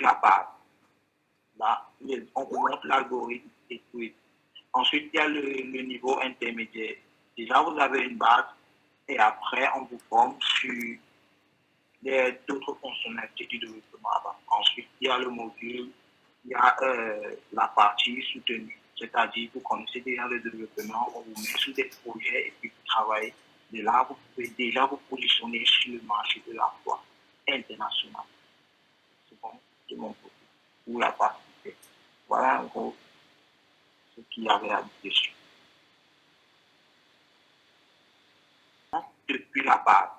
la base. Là, on vous montre l'algorithme et tout. Ensuite, il y a le niveau intermédiaire. Déjà, vous avez une base et après, on vous forme sur d'autres fonctionnalités du développement. Ensuite, il y a le module, il y a la partie soutenue. C'est-à-dire, vous connaissez déjà le développement, on vous met sur des projets et puis vous travaillez. De là, vous pouvez déjà vous positionner sur le marché de l'emploi international. C'est bon, de mon côté. Pour la partie. Voilà en gros ce qu'il y avait à dire dessus. Depuis la base,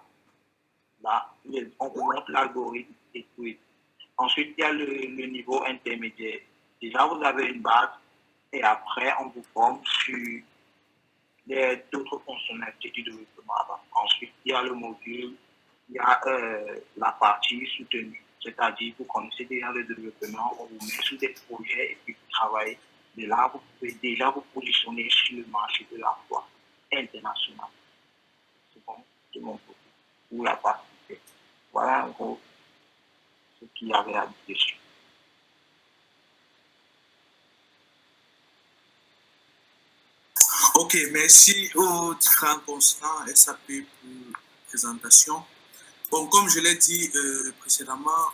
là, on vous montre l'algorithme et tout. Ensuite, il y a le niveau intermédiaire. Déjà, vous avez une base et après, on vous forme sur d'autres fonctionnalités du développement. Ensuite, il y a le module, il y a la partie soutenue. C'est-à-dire, vous connaissez déjà le développement, on vous met sur des projets et puis vous travaillez. De là, vous pouvez déjà vous positionner sur le marché de l'emploi international. C'est bon, de mon côté. Pour la partie. Voilà en gros ce qu'il y avait à dire dessus. Ok, merci aux différents consultants SAP pour la présentation. Bon, comme je l'ai dit précédemment,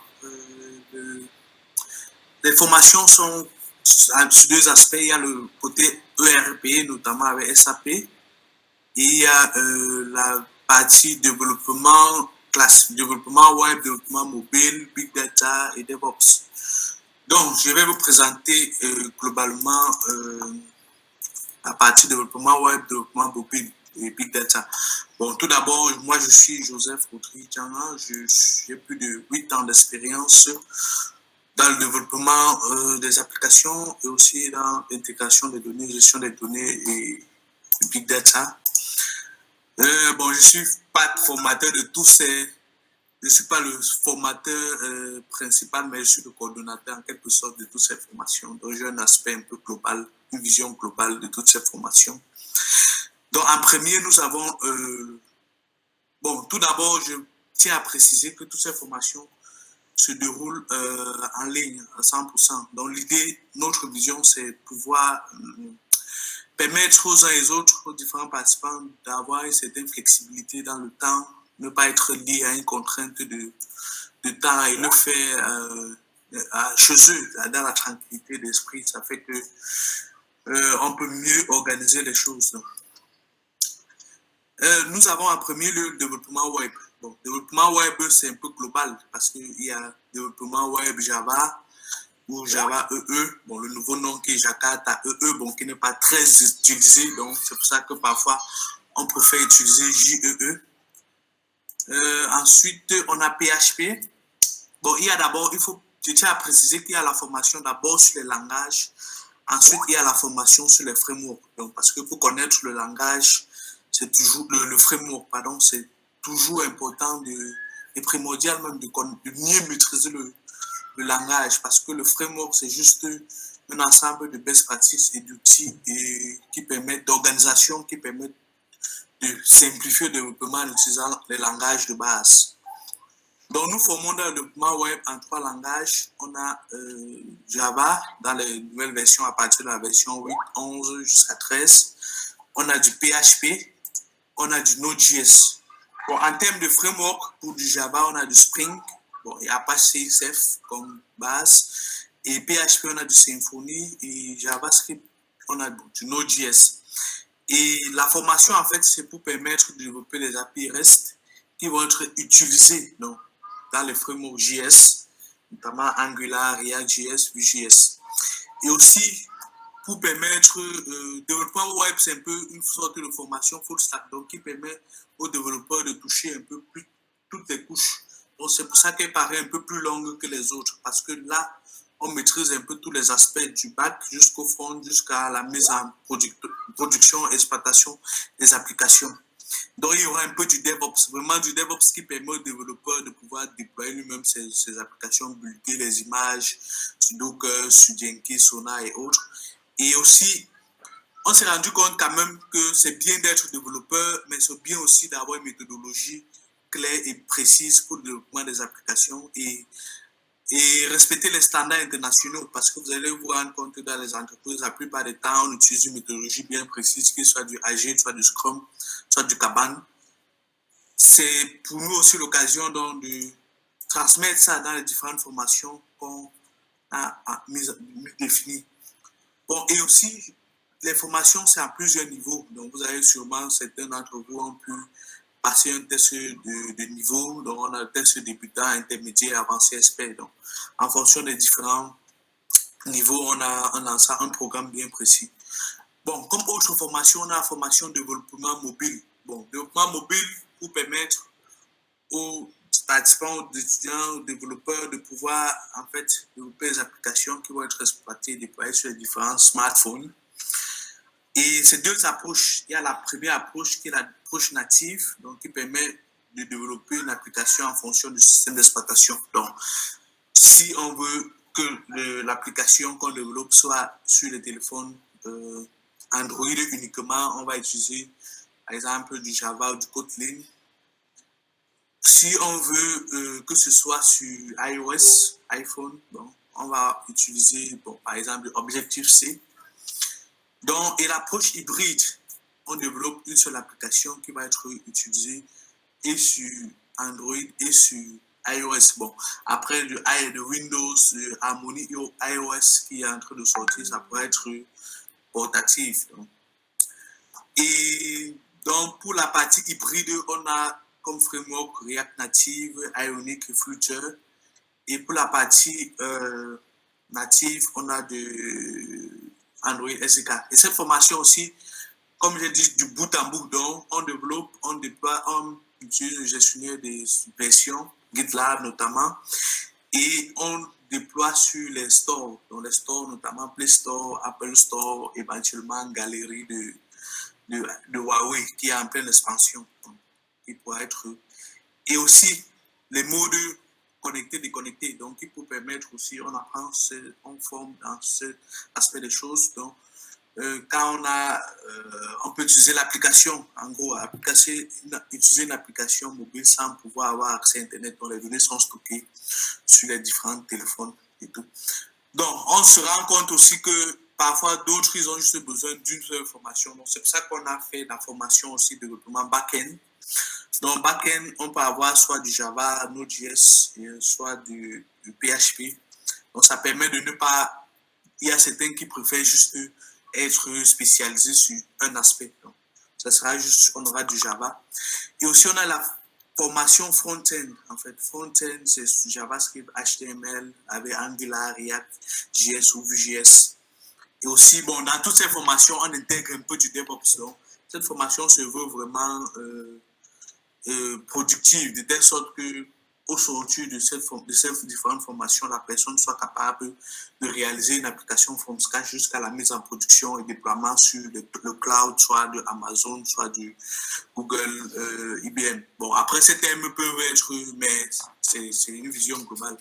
les formations sont sur deux aspects. Il y a le côté ERP, notamment avec SAP, et il y a la partie développement classique, développement web, développement mobile, big data et DevOps. Donc, je vais vous présenter globalement la partie développement web, développement mobile et big data. Bon, tout d'abord, moi, je suis Joseph Rodri-Djana. J'ai plus de 8 ans d'expérience dans le développement des applications et aussi dans l'intégration des données, gestion des données et big data. Bon, je suis pas formateur de tous ces... Je ne suis pas le formateur principal, mais je suis le coordonnateur en quelque sorte de toutes ces formations. Donc, j'ai un aspect un peu global, une vision globale de toutes ces formations. Donc, en premier, nous avons... bon, tout d'abord, je tiens à préciser que toutes ces formations se déroulent en ligne à 100%. Donc, l'idée, notre vision, c'est pouvoir permettre aux uns et aux autres, aux différents participants, d'avoir une certaine flexibilité dans le temps, ne pas être lié à une contrainte de temps et le faire chez eux, dans la tranquillité d'esprit. Ça fait que on peut mieux organiser les choses. Nous avons en premier lieu le développement web. Bon, développement web, c'est un peu global parce qu'il y a développement web Java ou Java EE. Bon, le nouveau nom qui est Jakarta EE, bon, qui n'est pas très utilisé. Donc, c'est pour ça que parfois, on préfère utiliser JEE. Ensuite, on a PHP. Bon, il y a d'abord, je tiens à préciser qu'il y a la formation d'abord sur les langages. Ensuite, il y a la formation sur les frameworks. Donc, parce que pour connaître le langage, c'est toujours le framework, pardon, c'est toujours important et primordial même de mieux maîtriser le langage, parce que le framework, c'est juste un ensemble de best practices et d'outils qui permettent d'organisation, qui permettent de simplifier le développement en utilisant les langages de base. Donc, nous formons dans le développement web en 3 langages. On a Java dans les nouvelles versions à partir de la version 8, 11 jusqu'à 13. On a du PHP, on a du Node.js. Bon, en termes de framework, pour du Java, on a du Spring. Bon, il y a Apache CSF comme base. Et PHP, on a du Symfony. Et JavaScript, on a du Node.js. Et la formation, en fait, c'est pour permettre de développer des API REST qui vont être utilisés dans les frameworks JS, notamment Angular, React.js, Vue.js. Et aussi, pour permettre, développement web, c'est un peu une sorte de formation full stack, donc qui permet aux développeurs de toucher un peu plus toutes les couches. Donc, c'est pour ça qu'elle paraît un peu plus longue que les autres, parce que là, on maîtrise un peu tous les aspects du back jusqu'au front, jusqu'à la mise en production et exploitation des applications. Donc, il y aura un peu du DevOps, vraiment du DevOps qui permet au développeur de pouvoir déployer lui-même ses applications, builder les images sur Docker, sur Jenkins, Sonar et autres. Et aussi, on s'est rendu compte quand même que c'est bien d'être développeur, mais c'est bien aussi d'avoir une méthodologie claire et précise pour le développement des applications. Et et respecter les standards internationaux, parce que vous allez vous rendre compte que dans les entreprises, la plupart des temps, on utilise une méthodologie bien précise, que ce soit du Agile, soit du Scrum, soit du Kanban. C'est pour nous aussi l'occasion donc de transmettre ça dans les différentes formations qu'on a définies. Bon, et aussi, les formations, c'est à plusieurs niveaux. Donc, vous avez sûrement, certains d'entre vous ont pu passer un test de niveau. Donc, on a le test débutant, intermédiaire, avancé, expert. Donc, en fonction des différents niveaux, on a un programme bien précis. Bon, comme autre formation, on a la formation de développement mobile. Bon, développement mobile pour permettre aux participants, aux étudiants, aux développeurs de pouvoir en fait développer des applications qui vont être exploitées et déployées sur les différents smartphones. Et ces deux approches, il y a la première approche qui est l'approche native, donc qui permet de développer une application en fonction du système d'exploitation. Donc, si on veut que l'application qu'on développe soit sur les téléphones Android uniquement, on va utiliser par exemple du Java ou du Kotlin. Si on veut que ce soit sur iOS, iPhone, bon, on va utiliser par exemple Objective-C. Donc, et l'approche hybride, on développe une seule application qui va être utilisée et sur Android et sur iOS. Bon, après de Windows, Harmony iOS qui est en train de sortir, ça pourrait être portatif. Donc. Et donc, pour la partie hybride, on a comme framework React Native, Ionic et Flutter. Et pour la partie native, on a de Android SDK. Et cette formation aussi, comme j'ai dit, du bout en bout, donc on développe, on déploie, on utilise le gestionnaire des versions, GitLab notamment, et on déploie sur les stores, donc les stores notamment Play Store, Apple Store, éventuellement Galerie de Huawei qui est en pleine expansion, donc, qui pourra être, et aussi les modes connectés, déconnectés, donc qui peut permettre aussi, on apprend, on forme dans cet aspect des choses, donc quand on peut utiliser l'application, en gros, utiliser une application mobile sans pouvoir avoir accès à Internet, dont les données sont stockées sur les différents téléphones et tout. Donc, on se rend compte aussi que parfois, d'autres, ils ont juste besoin d'une seule formation. Donc, c'est pour ça qu'on a fait la formation aussi de développement back-end. Donc, back-end, on peut avoir soit du Java, Node.js, soit du PHP. Donc, ça permet de ne pas... Il y a certains qui préfèrent juste être spécialisé sur un aspect. Donc, ça sera juste, on aura du Java. Et aussi, on a la formation front-end. En fait, front-end, c'est JavaScript, HTML, avec Angular, React, JS ou Vue.js. Et aussi, bon, dans toutes ces formations, on intègre un peu du DevOps. Donc, cette formation se veut vraiment productive, de telle sorte que au sortir de ces différentes formations, la personne soit capable de réaliser une application from scratch jusqu'à la mise en production et déploiement sur le cloud, soit de Amazon, soit du Google, IBM. Bon, après, ces termes peuvent être, mais c'est une vision globale.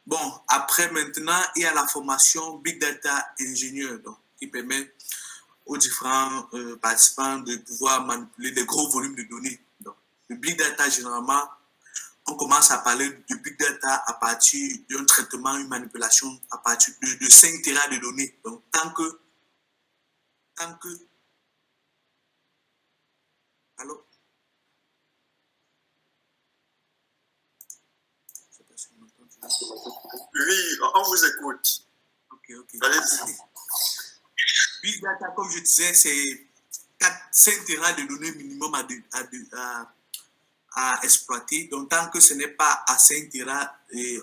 Bon, après, maintenant, il y a la formation Big Data Engineer, donc, qui permet aux différents participants de pouvoir manipuler des gros volumes de données. Donc, le Big Data, généralement, on commence à parler de Big Data à partir d'un traitement, une manipulation à partir de 5 Tera de données. Donc, tant que... Allô? Je sais pas si on m'entend. Oui, on vous écoute. Ok. Allez-y. Big Data, comme je disais, c'est 5 Tera de données minimum à exploiter. Donc, tant que ce n'est pas à 5 Tera,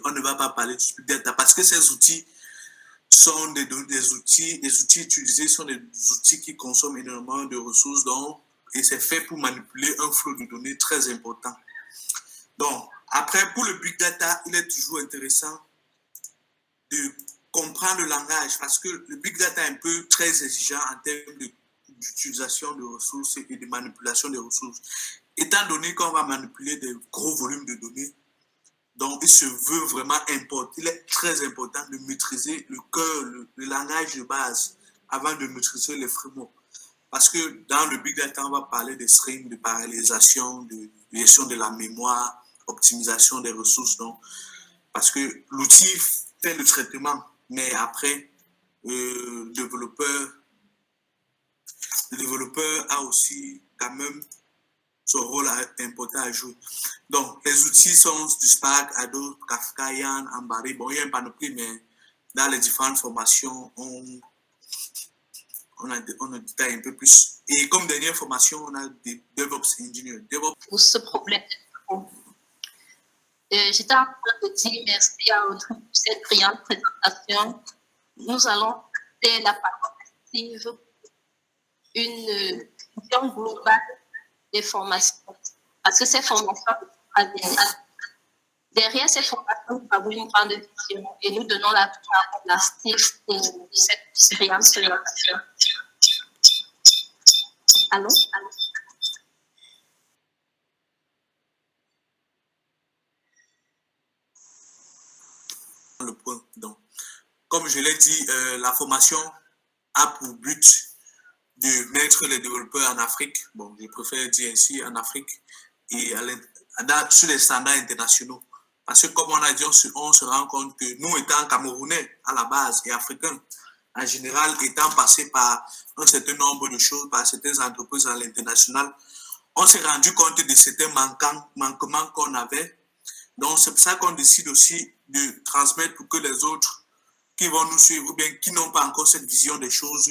on ne va pas parler de Big Data parce que ces outils sont des outils utilisés, sont des outils qui consomment énormément de ressources, donc, et c'est fait pour manipuler un flot de données très important. Donc, après, pour le Big Data, il est toujours intéressant de comprendre le langage parce que le Big Data est un peu très exigeant en termes d'utilisation de ressources et de manipulation des ressources. Étant donné qu'on va manipuler des gros volumes de données, donc il se veut vraiment important, il est très important de maîtriser le cœur, le langage de base avant de maîtriser les frameworks. Parce que dans le Big Data, on va parler de streams, de parallélisation, de gestion de la mémoire, optimisation des ressources. Donc, parce que l'outil fait le traitement, mais après, le développeur a aussi quand même son rôle important à jouer. Donc, les outils sont du Spark, Hadoop, Kafka, Yarn, Ambari. Bon, il y a une panoplie, mais dans les différentes formations, on a détaillé un peu plus. Et comme dernière formation, on a des DevOps Engineers. Pour ce problème. J'étais en train de dire merci à Audrey pour cette brillante présentation. Nous allons faire la partie une vision globale des formations. Parce que ces formations, derrière ces formations, nous avons une grande vision et nous donnons la parole à Steve pour cette brillante présentation. Allô? Le point. Donc, comme je l'ai dit, la formation a pour but de mettre les développeurs en Afrique, bon, je préfère dire ainsi, en Afrique, et sur les standards internationaux. Parce que comme on a dit, on se rend compte que nous, étant Camerounais à la base et Africains, en général, étant passés par un certain nombre de choses, par certaines entreprises à l'international, on s'est rendu compte de certains manquements qu'on avait. Donc, c'est pour ça qu'on décide aussi de transmettre pour que les autres qui vont nous suivre, ou bien qui n'ont pas encore cette vision des choses,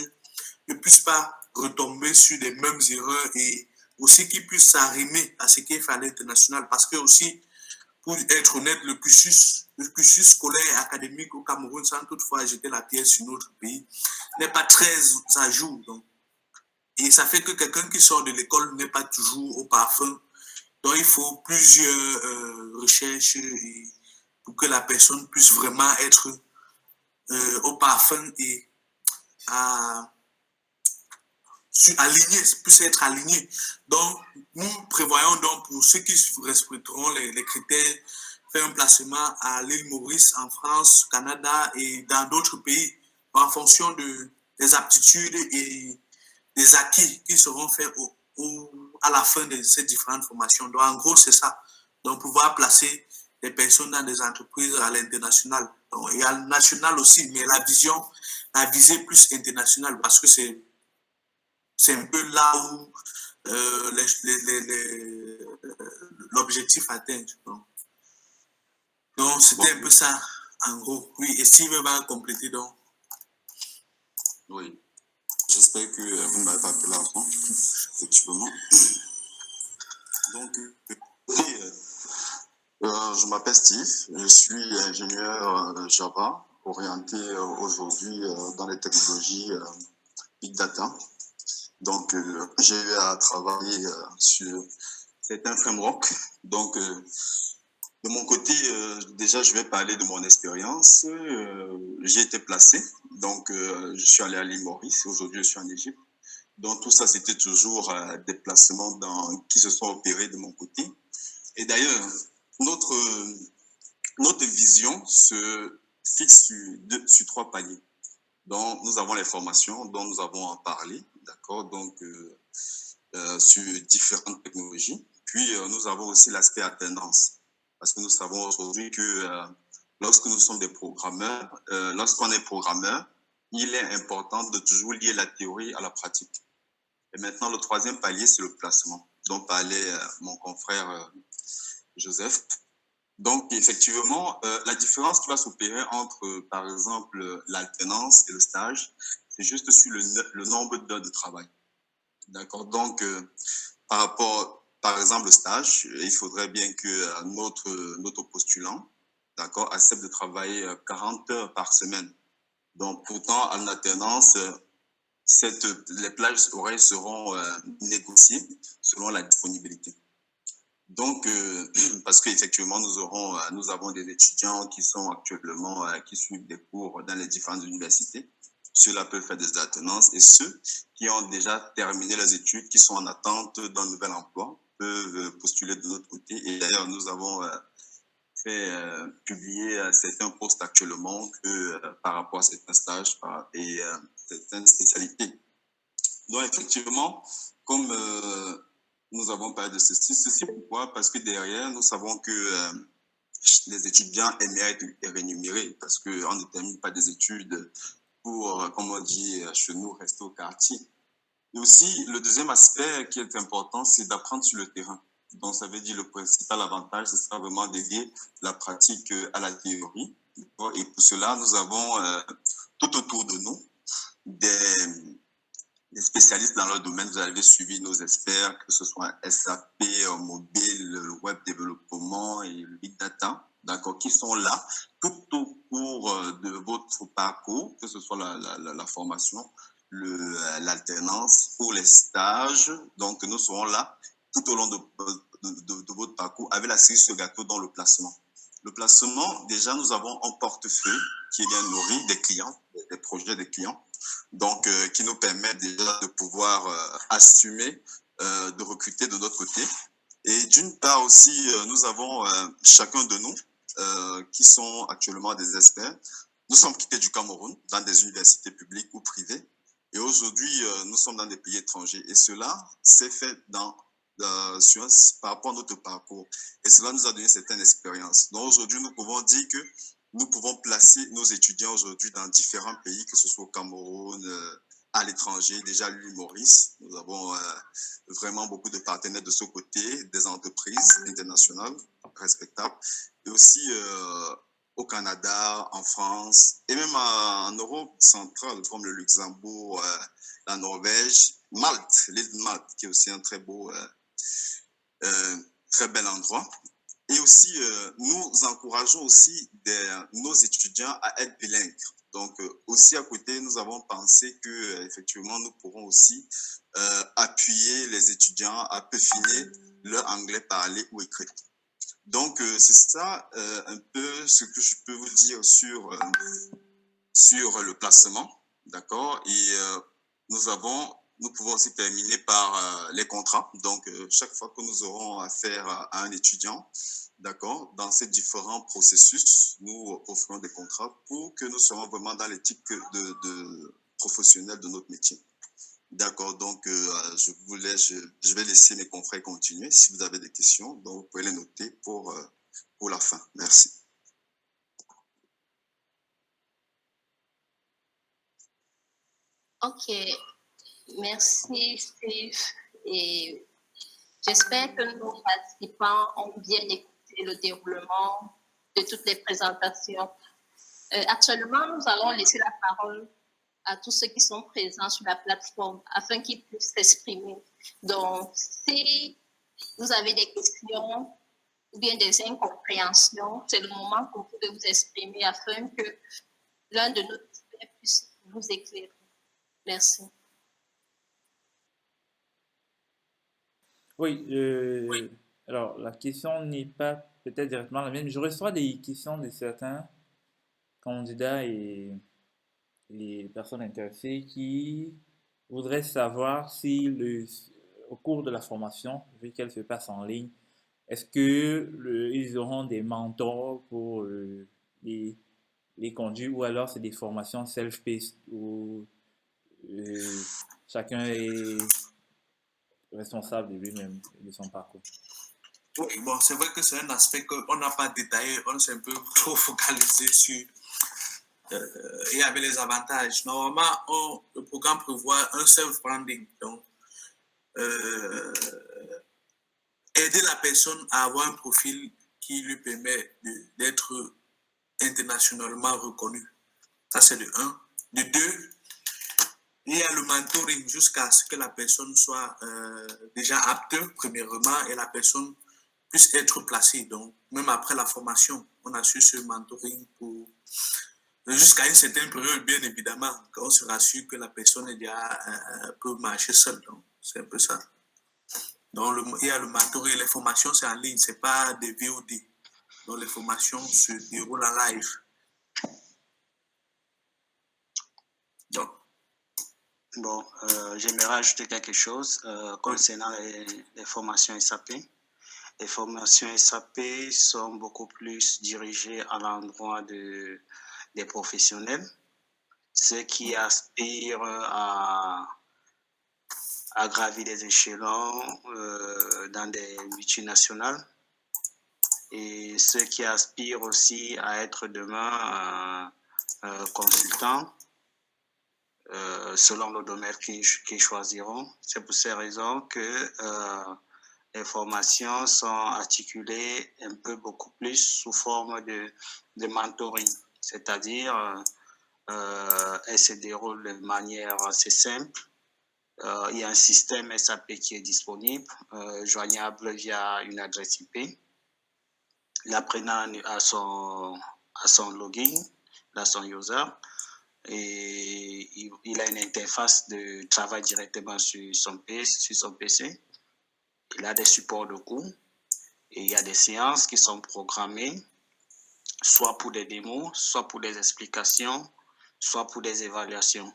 ne puissent pas retomber sur les mêmes erreurs et aussi qu'ils puissent s'arrimer à ce qui est fait à l'international. Parce que aussi, pour être honnête, le cursus scolaire et académique au Cameroun, sans toutefois jeter la pierre sur notre pays, n'est pas très à jour. Donc. Et ça fait que quelqu'un qui sort de l'école n'est pas toujours au parfum. Donc, il faut plusieurs recherches pour que la personne puisse vraiment être au parfum et aligné, puisse être aligné. Donc, nous prévoyons donc pour ceux qui respecteront les critères, faire un placement à l'île Maurice, en France, Canada et dans d'autres pays, en fonction des aptitudes et des acquis qui seront faits à la fin de ces différentes formations. Donc, en gros, c'est ça. Donc, pouvoir placer des personnes dans des entreprises à l'international. Et à national aussi, mais la visée plus internationale, parce que c'est un peu là où l'objectif atteint. Donc, c'était un peu ça, en gros. Oui, et Steve va compléter donc. Oui, j'espère que vous ne m'avez pas appelé avant, effectivement. Donc, je m'appelle Steve, je suis ingénieur Java, orienté aujourd'hui dans les technologies Big Data. Donc, j'ai eu à travailler sur certains frameworks. Donc, de mon côté, déjà, je vais parler de mon expérience. J'ai été placé. Donc, je suis allé à l'île Maurice. Aujourd'hui, je suis en Égypte. Donc, tout ça, c'était toujours des placements qui se sont opérés de mon côté. Et d'ailleurs, notre vision se fixe sur 3 paliers. Donc, nous avons les formations dont nous avons parlé, d'accord, donc sur différentes technologies. Puis, nous avons aussi l'aspect attendance, parce que nous savons aujourd'hui que lorsque nous sommes des programmeurs, lorsqu'on est programmeur, il est important de toujours lier la théorie à la pratique. Et maintenant, le 3e palier, c'est le placement, dont parlait mon confrère Joseph. Donc, effectivement, la différence qui va s'opérer entre, par exemple, l'alternance et le stage, c'est juste sur le nombre d'heures de travail. D'accord? Donc, par rapport, par exemple, au stage, il faudrait bien que notre postulant, d'accord, accepte de travailler 40 heures par semaine. Donc, pourtant, en alternance, les plages horaires seront négociées selon la disponibilité. Donc, parce qu'effectivement, nous avons des étudiants qui sont actuellement, qui suivent des cours dans les différentes universités. Ceux-là peuvent faire des alternances et ceux qui ont déjà terminé leurs études, qui sont en attente d'un nouvel emploi, peuvent postuler de notre côté. Et d'ailleurs, nous avons fait publier certains postes actuellement par rapport à certains stages et certaines spécialités. Donc, effectivement, comme nous avons parlé de ceci pourquoi? Parce que derrière, nous savons que les étudiants aimeraient être rémunérés parce qu'on ne termine pas des études pour, comme on dit chez nous, rester au quartier. Et aussi, le deuxième aspect qui est important, c'est d'apprendre sur le terrain. Donc, ça veut dire le principal avantage, ce sera vraiment de lier la pratique à la théorie. Et pour cela, nous avons tout autour de nous des spécialistes dans leur domaine. Vous avez suivi nos experts, que ce soit SAP, mobile, le web développement et le big data, d'accord, qui sont là tout au cours de votre parcours, que ce soit la formation, l'alternance ou les stages. Donc, nous serons là tout au long de votre parcours avec la cerise sur le gâteau dans le placement. Le placement, déjà, nous avons un portefeuille qui est bien nourri des clients, des projets des clients, donc qui nous permet déjà de pouvoir assumer, de recruter de notre côté. Et d'une part aussi, nous avons chacun de nous qui sont actuellement des experts. Nous sommes quittés du Cameroun dans des universités publiques ou privées. Et aujourd'hui, nous sommes dans des pays étrangers. Et cela s'est fait par rapport à notre parcours. Et cela nous a donné certaines expériences. Donc aujourd'hui, nous pouvons dire que nous pouvons placer nos étudiants aujourd'hui dans différents pays, que ce soit au Cameroun, à l'étranger, déjà l'île Maurice. Nous avons vraiment beaucoup de partenaires de ce côté, des entreprises internationales respectables, et aussi au Canada, en France, et même en Europe centrale, comme le Luxembourg, la Norvège, Malte, l'île de Malte, qui est aussi un très beau, très bel endroit. Et aussi, nous encourageons aussi nos étudiants à être bilingues. Donc, aussi à côté, nous avons pensé que effectivement, nous pourrons aussi appuyer les étudiants à peaufiner leur anglais parlé ou écrit. Donc, c'est ça un peu ce que je peux vous dire sur le placement, d'accord? Et nous pouvons aussi terminer par les contrats. Donc, chaque fois que nous aurons affaire à un étudiant, d'accord, dans ces différents processus, nous offrons des contrats pour que nous soyons vraiment dans l'éthique professionnelle de notre métier. D'accord, donc je vais laisser mes confrères continuer. Si vous avez des questions, donc vous pouvez les noter pour la fin. Merci. Ok, merci Steve. Et j'espère que nos participants ont bien écouté le déroulement de toutes les présentations. Actuellement, nous allons laisser la parole à tous ceux qui sont présents sur la plateforme afin qu'ils puissent s'exprimer. Donc, si vous avez des questions ou bien des incompréhensions, c'est le moment pour vous de vous exprimer afin que l'un de nos experts puisse vous éclairer. Merci. Oui, alors la question n'est pas peut-être directement la même. Je reçois des questions de certains candidats et personnes intéressées qui voudraient savoir si au cours de la formation, vu qu'elle se passe en ligne, est-ce que ils auront des mentors pour les conduire ou alors c'est des formations self-paced où chacun est responsable de lui-même et de son parcours. Oui, bon, c'est vrai que c'est un aspect qu'on n'a pas détaillé, on s'est un peu trop focalisé sur. Il y avait les avantages. Normalement, le programme prévoit un self-branding. Donc, aider la personne à avoir un profil qui lui permet d'être internationalement reconnu. Ça, c'est de 1. De 2, il y a le mentoring jusqu'à ce que la personne soit déjà apte, premièrement, et la personne puisse être placée. Donc, même après la formation, on assure ce mentoring jusqu'à une certaine période, bien évidemment, quand on se rassure que la personne est déjà peut marcher seule. Donc, c'est un peu ça. Donc, il y a le mentoring. Les formations, c'est en ligne, ce n'est pas des VOD. Donc, les formations se déroulent en live. Donc, bon, j'aimerais ajouter quelque chose concernant les formations SAP. Les formations SAP sont beaucoup plus dirigées à l'endroit des professionnels, ceux qui aspirent à gravir des échelons dans des multinationales. et ceux qui aspirent aussi à être demain consultants selon le domaine qu'ils choisiront. C'est pour ces raisons que les formations sont articulées un peu beaucoup plus sous forme de mentoring, c'est-à-dire elles se déroulent de manière assez simple. Il y a un système SAP qui est disponible, joignable via une adresse IP. L'apprenant a son login, a son user, et il a une interface de travail directement sur son PC. Il a des supports de cours et il y a des séances qui sont programmées, soit pour des démos, soit pour des explications, soit pour des évaluations.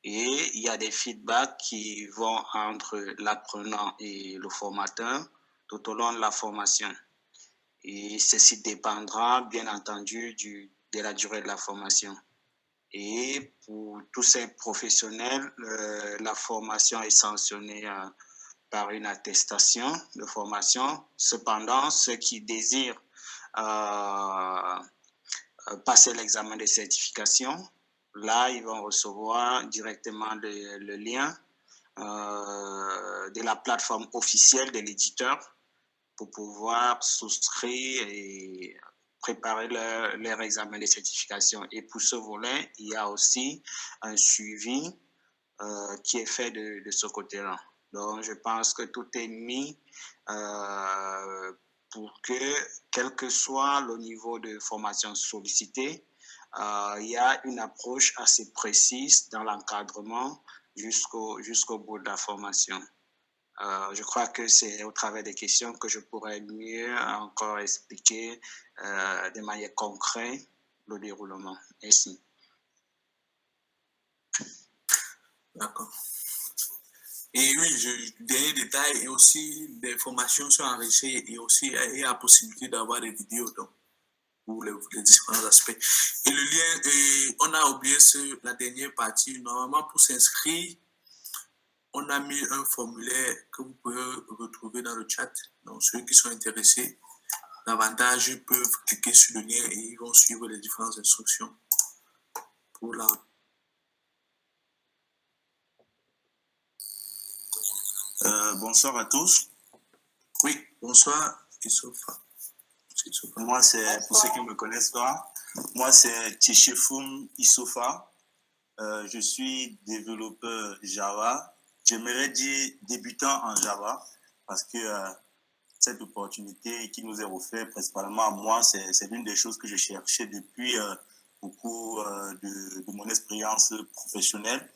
Et il y a des feedbacks qui vont entre l'apprenant et le formateur tout au long de la formation. Et ceci dépendra, bien entendu, de la durée de la formation. Et pour tous ces professionnels, la formation est sanctionnée par une attestation de formation. Cependant, ceux qui désirent passer l'examen de certification, là, ils vont recevoir directement le lien de la plateforme officielle de l'éditeur pour pouvoir souscrire et préparer leur examen de certification. Et pour ce volet, il y a aussi un suivi qui est fait de ce côté-là. Donc, je pense que tout est mis pour que, quel que soit le niveau de formation sollicité, il y a une approche assez précise dans l'encadrement jusqu'au bout de la formation. Je crois que c'est au travers des questions que je pourrais mieux encore expliquer de manière concrète le déroulement. Merci. D'accord. Et oui, des détails et aussi des formations sont enrichies et aussi il y a la possibilité d'avoir des vidéos donc, pour les différents aspects. Et le lien, on a oublié la dernière partie. Normalement, pour s'inscrire, on a mis un formulaire que vous pouvez retrouver dans le chat. Donc, ceux qui sont intéressés davantage peuvent cliquer sur le lien et ils vont suivre les différentes instructions pour la. Bonsoir à tous. Oui, bonsoir, Issofa. Moi, c'est, pour ceux qui ne me connaissent pas, moi, c'est Tichefum Issofa. Je suis développeur Java. J'aimerais dire débutant en Java parce que cette opportunité qui nous est offerte principalement à moi, c'est l'une des choses que je cherchais depuis beaucoup de mon expérience professionnelle.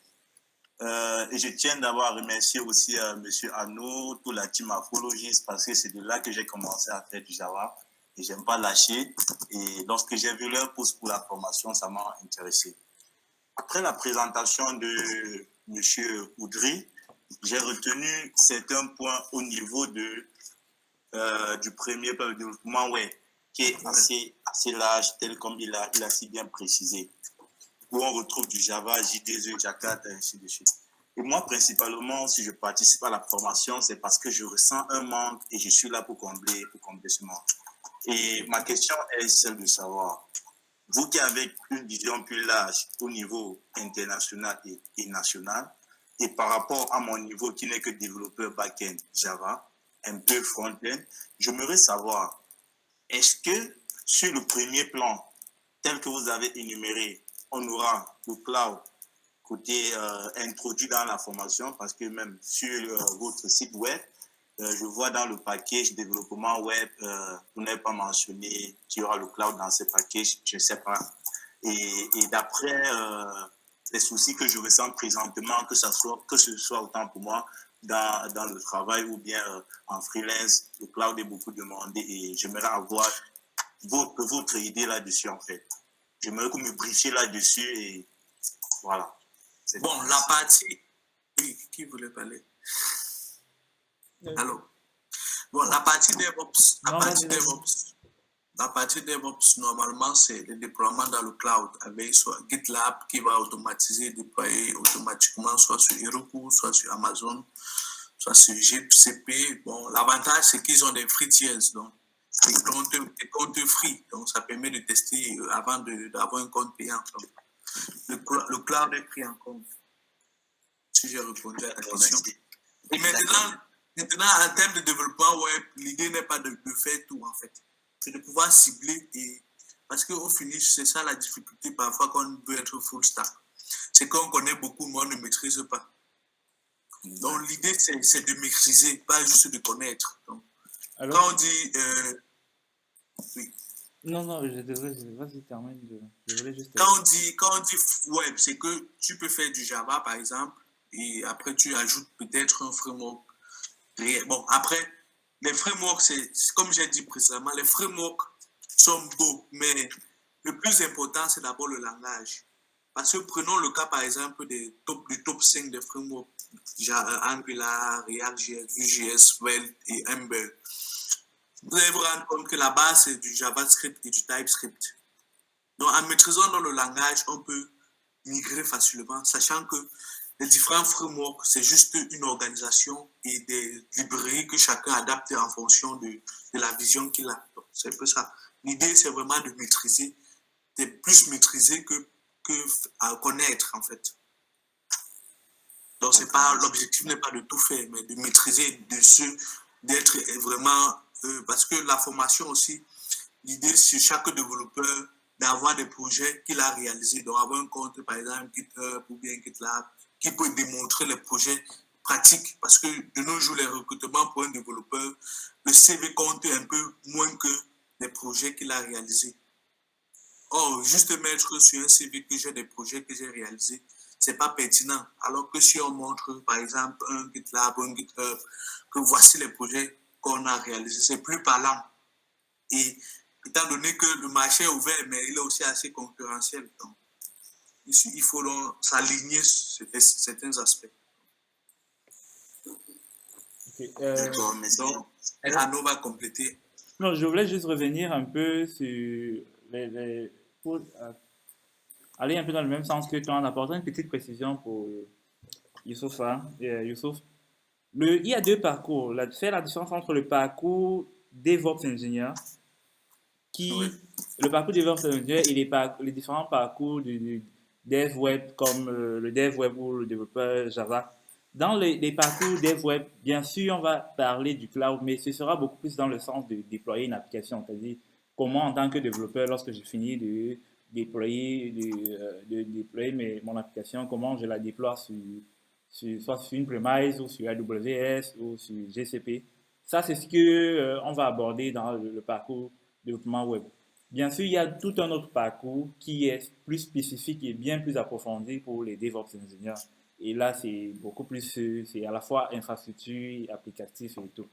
Et je tiens d'abord à remercier aussi M. Arnaud, toute la team Apologist, parce que c'est de là que j'ai commencé à faire du Java et je n'aime pas lâcher. Et lorsque j'ai vu leur post pour la formation, ça m'a intéressé. Après la présentation de M. Oudry, j'ai retenu certains points au niveau du premier plan de développement web, qui est assez large, tel comme il a si bien précisé, où on retrouve du Java, J2E, Jakarta, et ainsi de suite. Et moi, principalement, si je participe à la formation, c'est parce que je ressens un manque et je suis là pour combler ce manque. Et ma question est celle de savoir, vous qui avez une vision plus large au niveau international et national, et par rapport à mon niveau qui n'est que développeur back-end Java, un peu front-end, j'aimerais savoir, est-ce que sur le premier plan, tel que vous avez énuméré, on aura le cloud côté introduit dans la formation, parce que même sur votre site web, je vois dans le package développement web, vous n'avez pas mentionné qu'il y aura le cloud dans ce package, je ne sais pas. Et d'après les soucis que je ressens présentement, que ce soit autant pour moi dans le travail ou bien en freelance, le cloud est beaucoup demandé et j'aimerais avoir votre idée là-dessus en fait. J'aimerais que vous me briefiez là-dessus et voilà. Bon, la partie... Oui, qui voulait parler? Allô? Bon, la partie DevOps, normalement, c'est le déploiement dans le cloud avec soit GitLab qui va automatiser, déployer automatiquement, soit sur Heroku, soit sur Amazon, soit sur GCP. Bon, l'avantage, c'est qu'ils ont des free tiers, donc des comptes free. Donc, ça permet de tester avant d'avoir un compte payant. Donc, le cloud est pris en compte. Si j'ai répondu à ta question. Et maintenant, en termes de développement web, l'idée n'est pas de faire tout, en fait. C'est de pouvoir cibler. Parce qu'au finish, c'est ça la difficulté parfois quand on veut être full stack. C'est qu'on connaît beaucoup, mais on ne maîtrise pas. Donc, l'idée, c'est de maîtriser, pas juste de connaître. Donc, Alors, quand on dit... oui. non, vas-y, termine. Je voulais juste... Quand on dit web, c'est que tu peux faire du Java, par exemple, et après, tu ajoutes peut-être un framework. Bon, après, les frameworks, c'est comme j'ai dit précédemment, les frameworks sont beaux, mais le plus important, c'est d'abord le langage. Parce que prenons le cas, par exemple, du top 5 des frameworks, Angular, React.js, Vue.js, Svelte et Ember. Vous allez vous rendre compte que la base, c'est du JavaScript et du TypeScript. Donc, en maîtrisant dans le langage, on peut migrer facilement, sachant que les différents frameworks, c'est juste une organisation et des librairies que chacun adapte en fonction de la vision qu'il a. Donc, c'est un peu ça. L'idée, c'est vraiment de maîtriser, de plus maîtriser que à connaître, en fait. Donc, l'objectif n'est pas de tout faire, mais de maîtriser, d'être vraiment... parce que la formation aussi, l'idée, c'est chaque développeur d'avoir des projets qu'il a réalisés, donc avoir un compte, par exemple, GitHub ou bien GitLab, qui peut démontrer les projets pratiques. Parce que de nos jours, les recrutements pour un développeur, le CV compte un peu moins que les projets qu'il a réalisés. Or, juste mettre sur un CV que j'ai des projets que j'ai réalisés, c'est pas pertinent. Alors que si on montre, par exemple, un GitLab ou un GitHub, que voici les projets qu'on a réalisés, c'est plus parlant. Et étant donné que le marché est ouvert, mais il est aussi assez concurrentiel. Donc, il faut donc s'aligner sur certains aspects. Okay, D'accord, mais donc, Arnaud va compléter. Non, je voulais juste revenir un peu sur pour aller un peu dans le même sens que toi, en apportant une petite précision pour Youssoufa. Youssouf. Il y a deux parcours. Faire la différence entre le parcours DevOps Engineer, le parcours DevOps Engineer et les différents parcours du Dev Web, comme le Dev Web ou le développeur Java. Dans les parcours Dev Web, bien sûr, on va parler du cloud, mais ce sera beaucoup plus dans le sens de déployer une application. C'est-à-dire, comment, en tant que développeur, lorsque j'ai fini de déployer, mon application, comment je la déploie soit sur une premise ou sur AWS ou sur GCP. Ça, c'est ce que on va aborder dans le parcours développement web. Bien sûr, il y a tout un autre parcours qui est plus spécifique et bien plus approfondi pour les DevOps ingénieurs. Et là, c'est beaucoup plus, c'est à la fois infrastructure, applicatif et tout.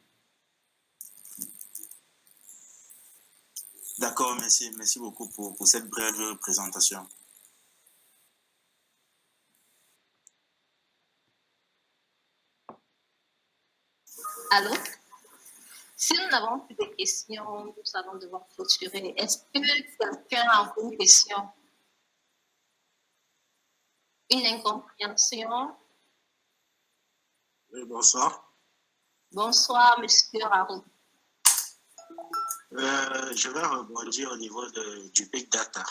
D'accord, merci beaucoup pour cette brève présentation. Allô? Si nous n'avons plus de questions, nous allons devoir clôturer. Est-ce que quelqu'un a encore une question? Une incompréhension? Oui, bonsoir. Bonsoir, monsieur Raoult. Je vais rebondir au niveau du Big Data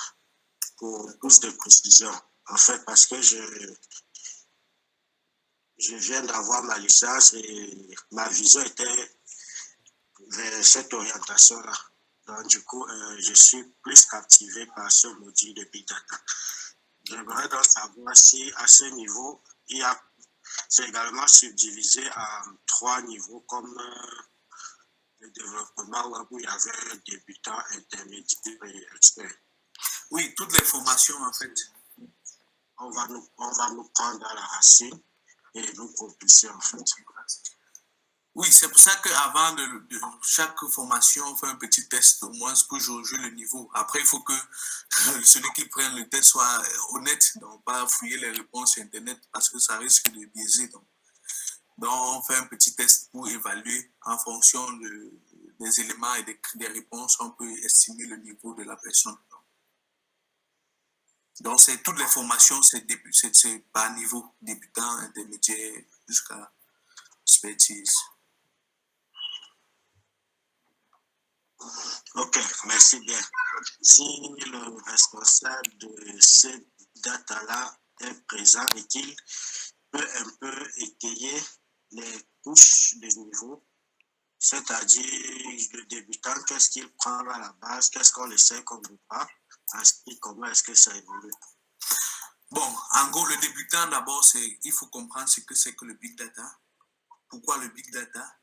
pour plus de précision. En fait, parce que je viens d'avoir ma licence et ma vision était vers cette orientation-là. Donc, du coup, je suis plus captivé par ce module de Big Data. J'aimerais donc savoir si à ce niveau, c'est également subdivisé en 3 niveaux comme le développement web où il y avait débutant, intermédiaire et expert. Oui, toutes les formations en fait. On va nous prendre à la racine et nous propulser en fait. Oui, c'est pour ça qu'avant de chaque formation, on fait un petit test au moins pour jauger le niveau. Après, il faut que celui qui prenne le test soit honnête, donc pas fouiller les réponses sur Internet parce que ça risque de biaiser. Donc on fait un petit test pour évaluer en fonction des éléments et des réponses, on peut estimer le niveau de la personne. Donc c'est toutes les formations, c'est par niveau, débutant, intermédiaire, jusqu'à expertise. Ok, merci bien. Si le responsable de cette data-là est présent et qu'il peut un peu étayer les couches de niveau, c'est-à-dire le débutant, qu'est-ce qu'il prend à la base, qu'est-ce qu'on essaie comme pas, et comment est-ce que ça évolue. Bon, en gros, le débutant, d'abord, il faut comprendre ce que c'est que le big data, pourquoi le big data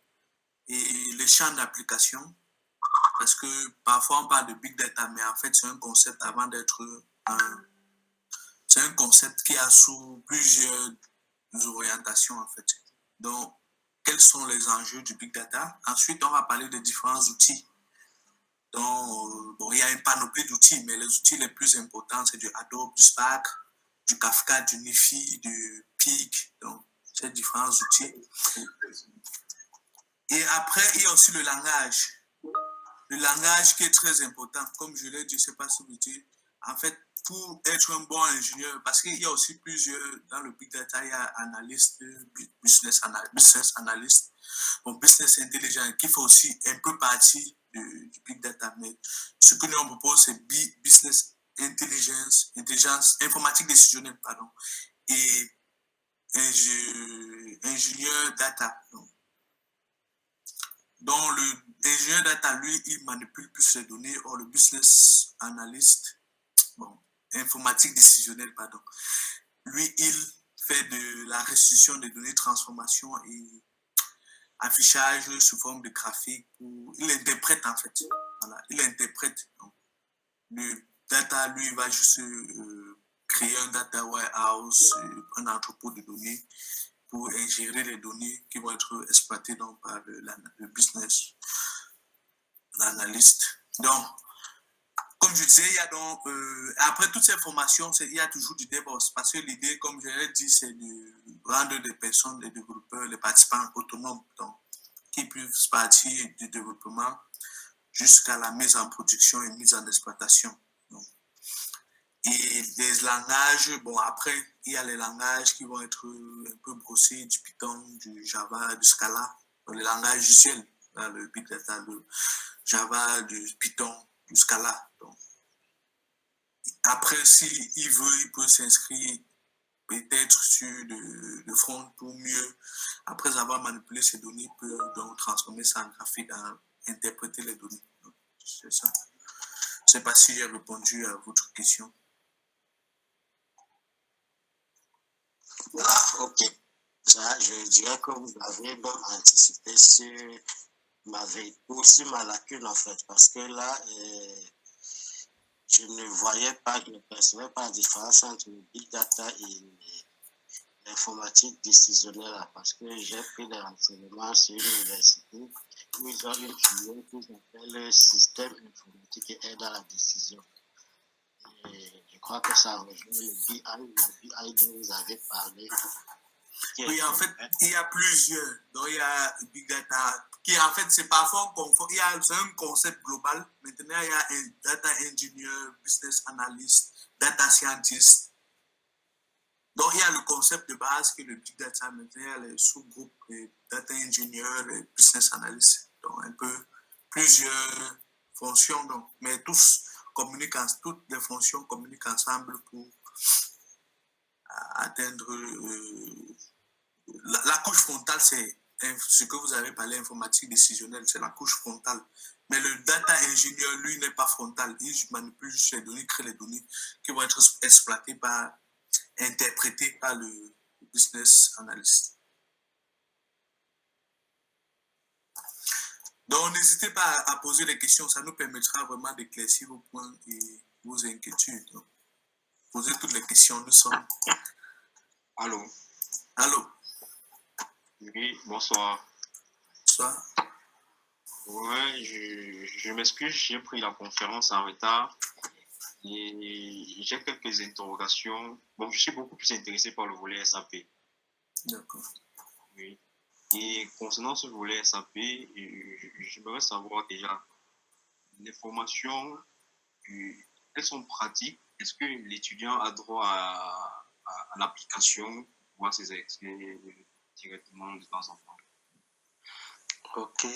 et les champs d'application. Parce que parfois on parle de big data, mais en fait c'est un concept avant d'être c'est un concept qui a sous plusieurs orientations en fait. Donc, quels sont les enjeux du big data? Ensuite, on va parler de différents outils. Donc, bon, il y a une panoplie d'outils, mais les outils les plus importants, c'est du Adobe, du Spark, du Kafka, du Nifi, du Peak. Donc, ces différents outils. Et après, il y a aussi le langage. Le langage qui est très important, comme je l'ai dit, je ne sais pas si vous dites, en fait, pour être un bon ingénieur, parce qu'il y a aussi plusieurs, dans le big data, il y a analyste, business analyst, bon, business intelligent, qui fait aussi un peu partie du big data. Mais ce que nous on propose, c'est business intelligence, informatique décisionnelle, pardon, et ingénieur data. Donc, l'ingénieur data, lui, il manipule plus les données. Or, le business analyst, bon, informatique décisionnelle, pardon, lui, il fait de la restitution des données, transformation et affichage sous forme de graphique. Il interprète, en fait. Voilà, il interprète. Donc, le data, lui, va juste créer un data warehouse, un entrepôt de données pour ingérer les données qui vont être exploitées donc, par le business analyste. Donc, comme je disais, il y a donc, après toutes ces formations, il y a toujours du DevOps, parce que l'idée, comme je l'ai dit, c'est de rendre des personnes, les développeurs, les participants autonomes, donc, qui puissent partir du développement jusqu'à la mise en production et mise en exploitation. Donc, et des langages, bon, après, il y a les langages qui vont être un peu brossés, du Python, du Java, du Scala, les langages usuels, le Big Data, le Java, du Python, du Scala. Donc, après, s'il veut, il peut s'inscrire peut-être sur le front pour mieux, après avoir manipulé ces données, peut donc transformer ça en graphique, interpréter les données. C'est ça. Je ne sais pas si j'ai répondu à votre question. Ah, ok. Ça, je dirais que vous avez donc anticipé sur ma lacune en fait, parce que là, je ne voyais pas, je ne percevais pas la différence entre le big data et l'informatique décisionnelle, parce que j'ai pris des renseignements sur l'université où ils ont une filière qu'ils appellent le système informatique et aide à la décision. Et je crois que ça rejoint le BI dont vous avez parlé. Oui, en fait, il y a plusieurs. Donc, il y a Big Data, qui en fait, c'est parfois un confort. C'est un concept global. Maintenant, il y a un Data Engineer, Business Analyst, Data Scientist. Donc, il y a le concept de base qui est le Big Data. Maintenant, il y a les sous-groupes, les Data Engineer, les Business Analyst. Donc, un peu plusieurs fonctions. Donc, mais toutes les fonctions communiquent ensemble pour atteindre la couche frontale, c'est ce que vous avez parlé, informatique décisionnelle, c'est la couche frontale. Mais le data ingénieur, lui, n'est pas frontal. Il manipule juste les données, crée les données qui vont être exploitées interprétées par le business analyst. Donc, n'hésitez pas à poser des questions. Ça nous permettra vraiment d'éclaircir vos points et vos inquiétudes. Donc, posez toutes les questions. Nous sommes... Allô? Allô? Oui, bonsoir. Bonsoir. Ouais, je m'excuse, j'ai pris la conférence en retard et j'ai quelques interrogations. Bon, je suis beaucoup plus intéressé par le volet SAP. D'accord. Oui. Et concernant ce volet SAP, j'aimerais savoir déjà, les formations, elles sont pratiques. Est-ce que l'étudiant a droit à l'application pour pouvoir ses accès directement de temps en temps? Ok.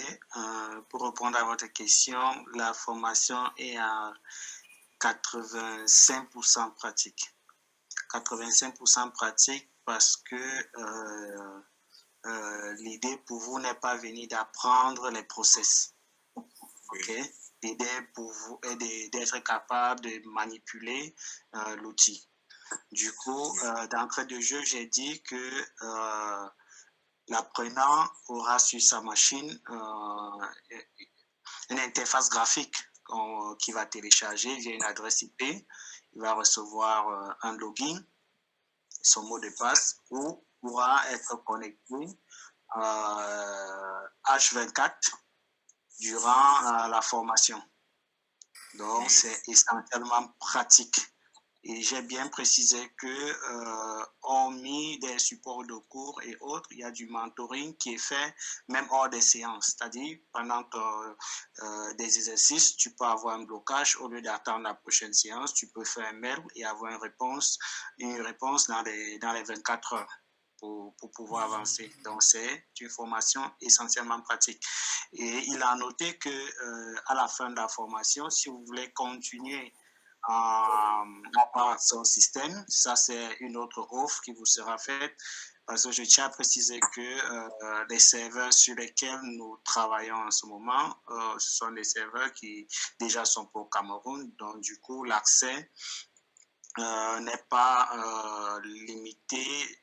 Pour répondre à votre question, la formation est à 85% pratique. 85% pratique parce que l'idée pour vous n'est pas venir d'apprendre les process. Ok. L'idée pour vous est d'être capable de manipuler l'outil. Du coup, d'entrée de jeu, j'ai dit que l'apprenant aura sur sa machine une interface graphique qu'il va télécharger via une adresse IP. Il va recevoir un login, son mot de passe, ou pourra être connecté H24 durant la formation. Donc, c'est essentiellement pratique. Et j'ai bien précisé que, hormis des supports de cours et autres, il y a du mentoring qui est fait même hors des séances. C'est-à-dire, pendant des exercices, tu peux avoir un blocage. Au lieu d'attendre la prochaine séance, tu peux faire un mail et avoir une réponse dans les 24 heures pour pouvoir avancer. Donc, c'est une formation essentiellement pratique. Et il a noté que à la fin de la formation, si vous voulez continuer à son système, ça c'est une autre offre qui vous sera faite, parce que je tiens à préciser que les serveurs sur lesquels nous travaillons en ce moment, ce sont des serveurs qui déjà sont pour Cameroun, donc du coup l'accès n'est pas limité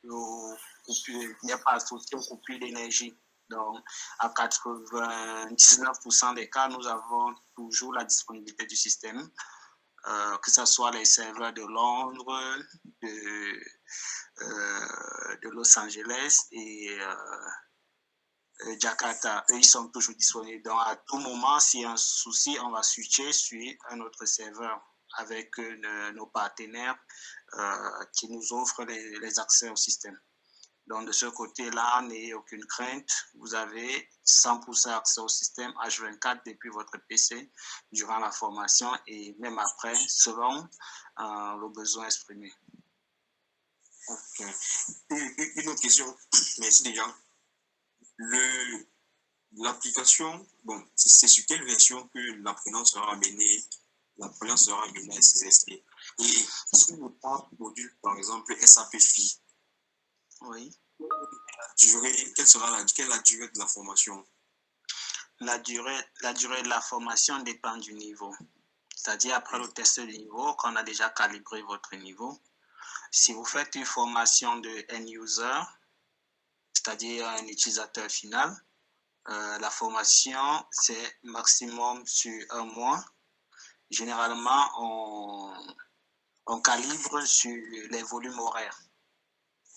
n'est pas associé aux coupures d'énergie. Donc, à 99% des cas, nous avons toujours la disponibilité du système. Que ce soit les serveurs de Londres, de Los Angeles et Jakarta. Eux, ils sont toujours disponibles. Donc, à tout moment, s'il y a un souci, on va switcher sur un autre serveur avec nos partenaires qui nous offrent les accès au système. Donc, de ce côté-là, n'ayez aucune crainte. Vous avez 100% accès au système H24 depuis votre PC durant la formation et même après, selon le besoin exprimé. Ok. Une autre question, merci déjà. L'application, bon, c'est sur quelle version que l'apprenant sera amené à s'exercer? Et si on prend le module, par exemple, SAP FI, oui. Quelle est la durée de la formation? La durée de la formation dépend du niveau. C'est-à-dire, après le test de niveau, quand on a déjà calibré votre niveau, si vous faites une formation de end-user, c'est-à-dire un utilisateur final, la formation, c'est maximum sur 1 mois. Généralement, on calibre sur les volumes horaires.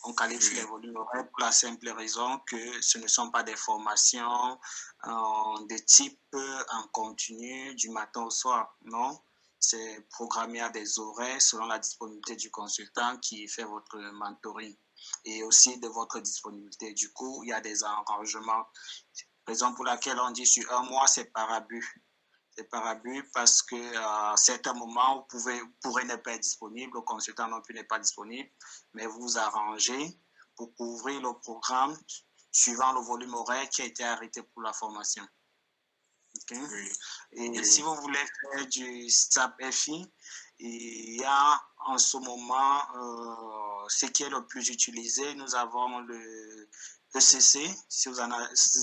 On calibre sur les volumes horaires pour la simple raison que ce ne sont pas des formations de type en continu du matin au soir. Non, c'est programmé à des horaires selon la disponibilité du consultant qui fait votre mentoring et aussi de votre disponibilité. Du coup, il y a des arrangements. Raison pour laquelle on dit sur 1 mois, c'est par abus. C'est par abus parce qu'à certains moments, vous pourrez ne pas être disponible, le consultant non plus n'est pas disponible, mais vous vous arrangez pour couvrir le programme suivant le volume horaire qui a été arrêté pour la formation. Okay? Oui. Et si vous voulez faire du SAP FI, il y a en ce moment ce qui est le plus utilisé. Nous avons le ECC, si vous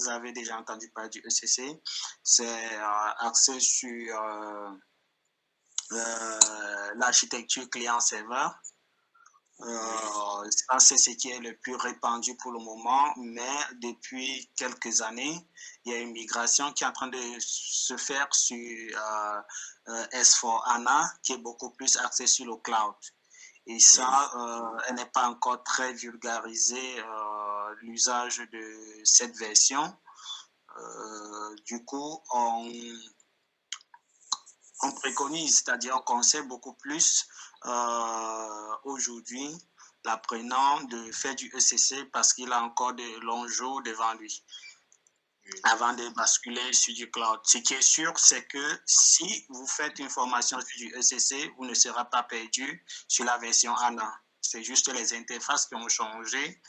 avez déjà entendu parler du ECC, c'est axé sur l'architecture client-serveur. C'est ce qui est le plus répandu pour le moment, mais depuis quelques années, il y a une migration qui est en train de se faire sur S4HANA, qui est beaucoup plus axé sur le cloud. Et ça, elle n'est pas encore très vulgarisée, l'usage de cette version. Du coup, on préconise, c'est-à-dire on conseille beaucoup plus aujourd'hui l'apprenant de faire du ECC parce qu'il a encore de longs jours devant lui avant de basculer sur du cloud. Ce qui est sûr, c'est que si vous faites une formation sur du ECC, vous ne serez pas perdu sur la version ANA. C'est juste les interfaces qui ont changé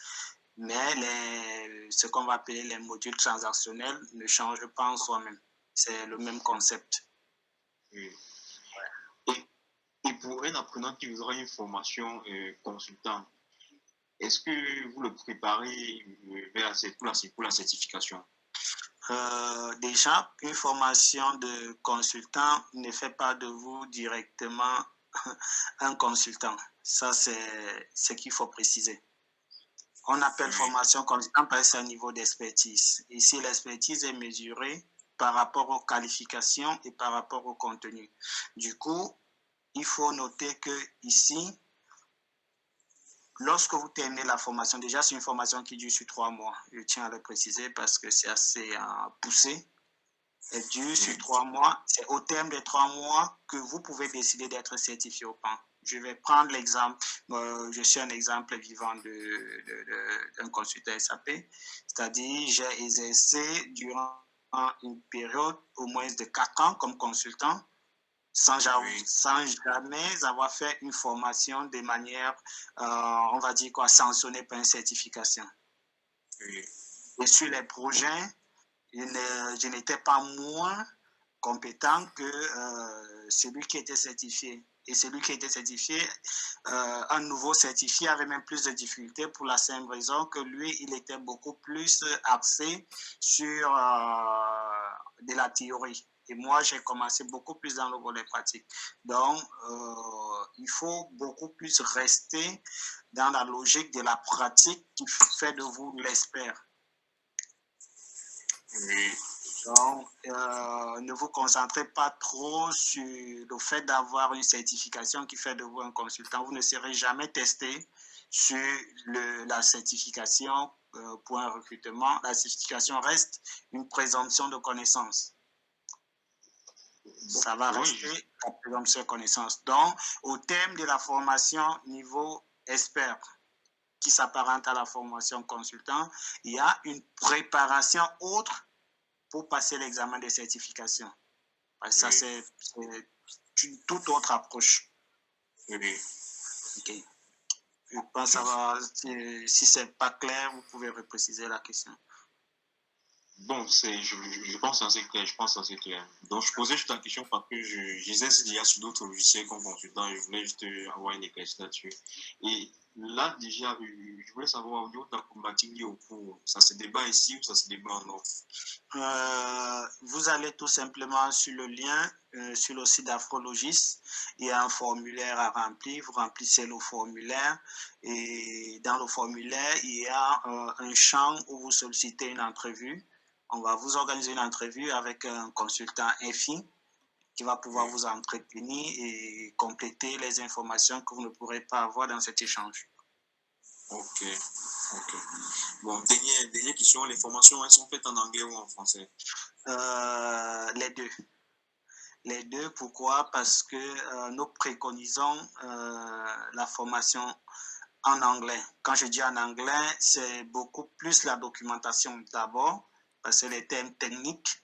mais ce qu'on va appeler les modules transactionnels ne changent pas en soi-même. C'est le même concept. Oui. Et pour un apprenant qui voudra une formation consultant, est-ce que vous le préparez pour la certification? Déjà, une formation de consultant ne fait pas de vous directement un consultant. Ça, c'est ce qu'il faut préciser. On appelle formation consultant parce que c'est un niveau d'expertise. Ici, l'expertise est mesurée par rapport aux qualifications et par rapport au contenu. Du coup, il faut noter que ici, lorsque vous terminez la formation, déjà c'est une formation qui dure sur 3 mois. Je tiens à le préciser parce que c'est assez poussé. Elle dure sur 3 mois. C'est au terme des 3 mois que vous pouvez décider d'être certifié au PAN. Je vais prendre l'exemple, je suis un exemple vivant d'un consultant SAP, c'est-à-dire j'ai exercé durant une période au moins de 4 ans comme consultant sans jamais avoir fait une formation de manière, on va dire quoi, sanctionnée par une certification. Et sur les projets, je n'étais pas moins compétent que celui qui était certifié. Et celui qui était certifié, un nouveau certifié avait même plus de difficultés pour la simple raison que lui, il était beaucoup plus axé sur de la théorie. Et moi, j'ai commencé beaucoup plus dans le volet pratique. Donc, il faut beaucoup plus rester dans la logique de la pratique qui fait de vous l'expert. Donc, ne vous concentrez pas trop sur le fait d'avoir une certification qui fait de vous un consultant. Vous ne serez jamais testé sur la certification pour un recrutement. La certification reste une présomption de connaissance. Ça va rester la présomption de connaissance. Donc, au thème de la formation niveau expert, qui s'apparente à la formation consultant, il y a une préparation autre pour passer l'examen de certification. Parce que ça, c'est une toute autre approche. Okay. Je pense savoir si ce n'est pas clair, vous pouvez repréciser la question. Bon, je pense que c'est clair, clair. Donc, je posais juste la question parce que j'exerce déjà sur d'autres logiciels comme consultant, je voulais juste avoir une éclaircissement là-dessus. Et là, déjà, je voulais savoir au niveau de la problématique liée au cours, ça se débat ici ou ça se débat en Europe? Vous allez tout simplement sur le lien, sur le site d'Afrologis, il y a un formulaire à remplir, vous remplissez le formulaire et dans le formulaire, il y a un champ où vous sollicitez une entrevue. On va vous organiser une entrevue avec un consultant FI qui va pouvoir vous entretenir et compléter les informations que vous ne pourrez pas avoir dans cet échange. Ok. Bon, dernière question, les formations, elles sont faites en anglais ou en français? Les deux. Les deux, pourquoi? Parce que nous préconisons la formation en anglais. Quand je dis en anglais, c'est beaucoup plus la documentation d'abord, parce que les termes techniques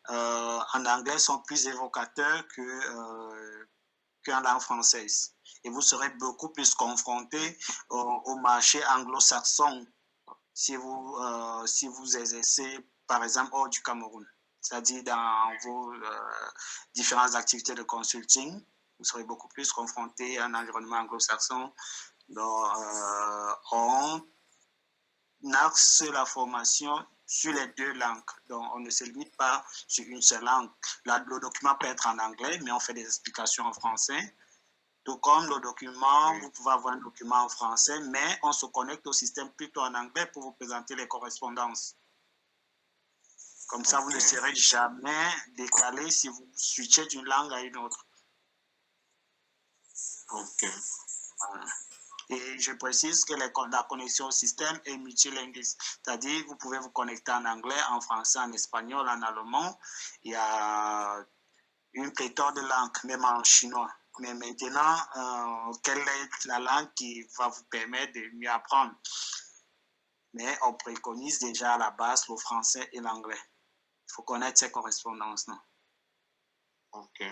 en anglais sont plus évocateurs qu'en langue française. Et vous serez beaucoup plus confronté au marché anglo-saxon si vous exercez, par exemple, hors du Cameroun. C'est-à-dire dans vos différentes activités de consulting, vous serez beaucoup plus confronté à un environnement anglo-saxon. Donc, on axe la formation sur les deux langues. Donc, on ne se limite pas sur une seule langue. Le document peut être en anglais, mais on fait des explications en français. Tout comme le document, vous pouvez avoir un document en français, mais on se connecte au système plutôt en anglais pour vous présenter les correspondances. Comme ça, vous ne serez jamais décalé si vous switchez d'une langue à une autre. Ok. Et je précise que la connexion au système est multilingue, c'est-à-dire vous pouvez vous connecter en anglais, en français, en espagnol, en allemand. Il y a une pléthore de langues, même en chinois. Mais maintenant, quelle est la langue qui va vous permettre de mieux apprendre? Mais on préconise déjà à la base le français et l'anglais. Il faut connaître ces correspondances. Non? Ok.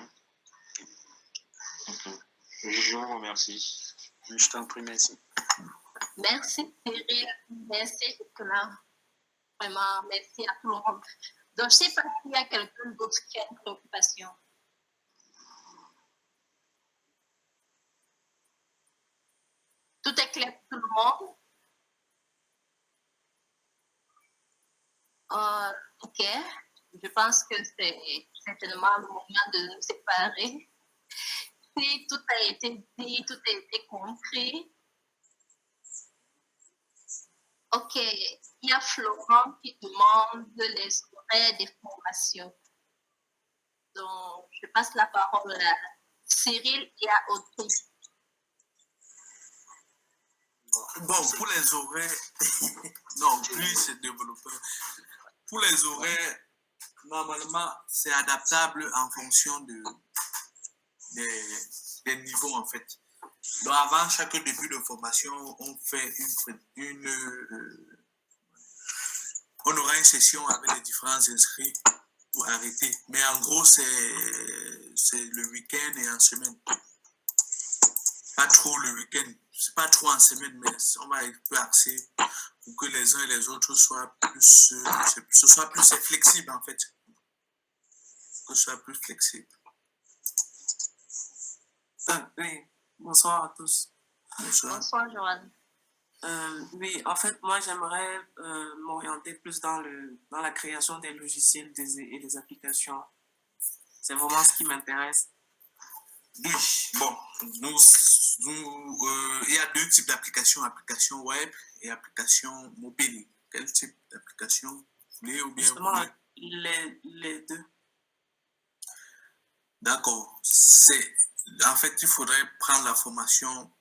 Je vous remercie. Je t'en prie, merci. Merci Cyril, merci Nicolas. Vraiment, merci à tout le monde. Donc, je ne sais pas s'il y a quelqu'un d'autre qui a une préoccupation. Tout est clair pour tout le monde? Ok, je pense que c'est certainement le moment de nous séparer. Si tout a été dit, tout a été compris. Ok, il y a Florent qui demande les horaires des formations. Donc, je passe la parole à Cyril et à Audrey. Bon, pour les horaires, non, plus c'est développeur. Pour les horaires, normalement, c'est adaptable en fonction des niveaux, en fait. Donc, avant chaque début de formation, on aura une session avec les différents inscrits pour arrêter. Mais en gros, c'est le week-end et en semaine. Pas trop le week-end, c'est pas trop en semaine, mais on va être peu axé pour que les uns et les autres soient plus, ce soit plus flexible, en fait. Que ce soit plus flexible. Oui, bonsoir à tous. Bonsoir. Bonsoir, Joanne. Oui, en fait, moi, j'aimerais m'orienter plus dans la création des logiciels et des applications. C'est vraiment ce qui m'intéresse. Oui, bon, il y a deux types d'applications, application web et application mobile. Quel type d'application vous voulez ou bien Justement, vous voulez? les deux. D'accord. En fait, il faudrait prendre la formation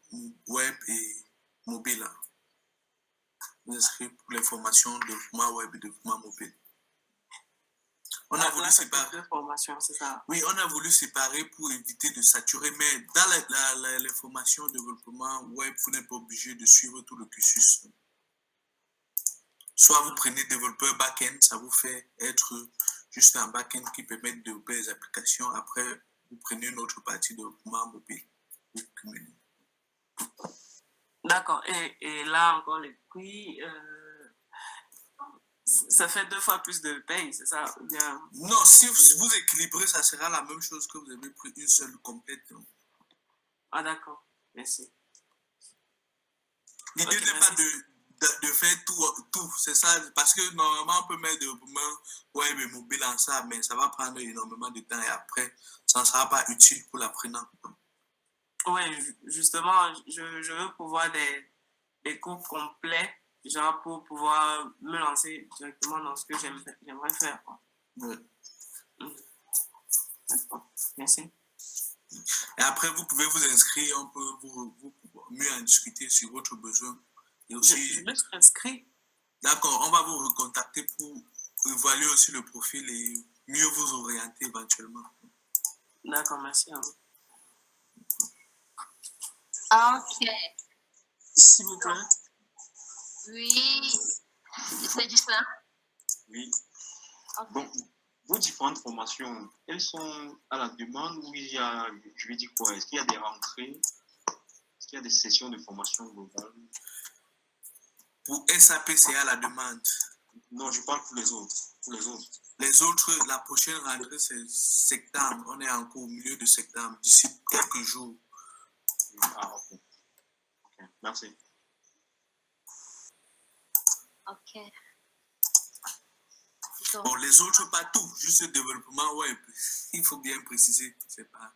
web et mobile. Vous inscrivez pour les formations de développement web et développement mobile. On a voulu séparer. Deux formations, c'est ça. Oui, on a voulu séparer pour éviter de saturer, mais dans les formations de développement web, vous n'êtes pas obligé de suivre tout le cursus. Soit vous prenez développeur back-end, ça vous fait être juste un back-end qui permet de développer les applications. Après, vous prenez une autre partie de développement mobile. D'accord. Et là encore, les prix, ça fait 2 fois plus de paye, c'est ça? Bien. Non, si vous équilibrez, ça sera la même chose que vous avez pris une seule complète. Ah, d'accord. Merci. L'idée n'est pas de faire tout, c'est ça, parce que normalement on peut mettre développement web et mobile ensemble, mais ça va prendre énormément de temps et après, ça ne sera pas utile pour l'apprenant. Oui, justement, je veux pouvoir des cours complets, genre pour pouvoir me lancer directement dans ce que j'aimerais faire. Quoi. Oui. Merci. Et après, vous pouvez vous inscrire, on peut vous mieux en discuter sur votre besoin. Et aussi, je me suis inscrit. D'accord, on va vous recontacter pour évaluer aussi le profil et mieux vous orienter éventuellement. D'accord, merci à vous. Ok. S'il vous plaît. Oui, c'est du ça. Oui. Okay. Bon, vos différentes formations, elles sont à la demande ou il y a, je vais dire quoi, est-ce qu'il y a des rentrées, est-ce qu'il y a des sessions de formation globale? Pour SAP, c'est à la demande. Non, je parle pour les autres. Les autres, la prochaine rentrée, c'est septembre. On est encore au milieu de septembre, d'ici quelques jours. Ah, ok. Ok, merci. Ok. Bon, les autres, pas tout, juste le développement web. Il faut bien préciser, c'est pas.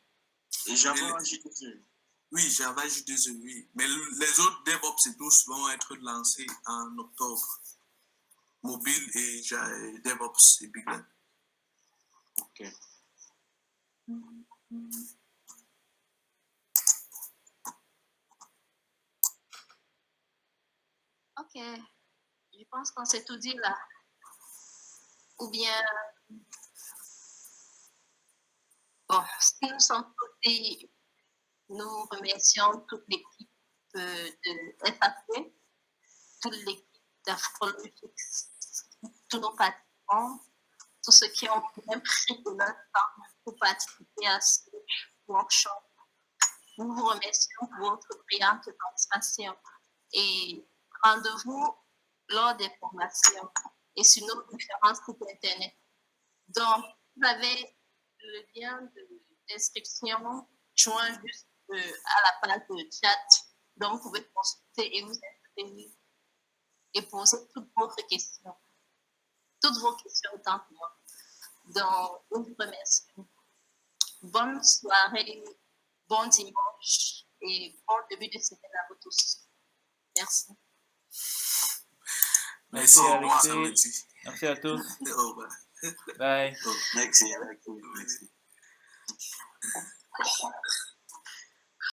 Et Java, J2E. Oui, Java, J2E, oui. Mais les autres DevOps et tous vont être lancés en octobre. Mobile et DevOps et Big Data. Ok. Ok. Je pense qu'on s'est tout dit là. Ou bien, bon, si nous sommes tous dit, nous remercions toute l'équipe de SAP, toute l'équipe d'Afrologix, tous nos participants, tous ceux qui ont bien pris de leur temps pour participer à ce workshop. Nous vous remercions pour votre brillante participation et rendez-vous lors des formations et sur nos différents sites internet. Donc, vous avez le lien d'inscription joint juste à la page de chat. Donc, vous pouvez consulter et vous inscrire et poser toutes vos questions. Toutes vos questions autant que moi. Donc, je vous remercie. Bonne soirée, bon dimanche et bon début de semaine à vous tous. Merci. Merci Au revoir, Alexis. samedi. Merci à tous. Au revoir. Bye. Merci.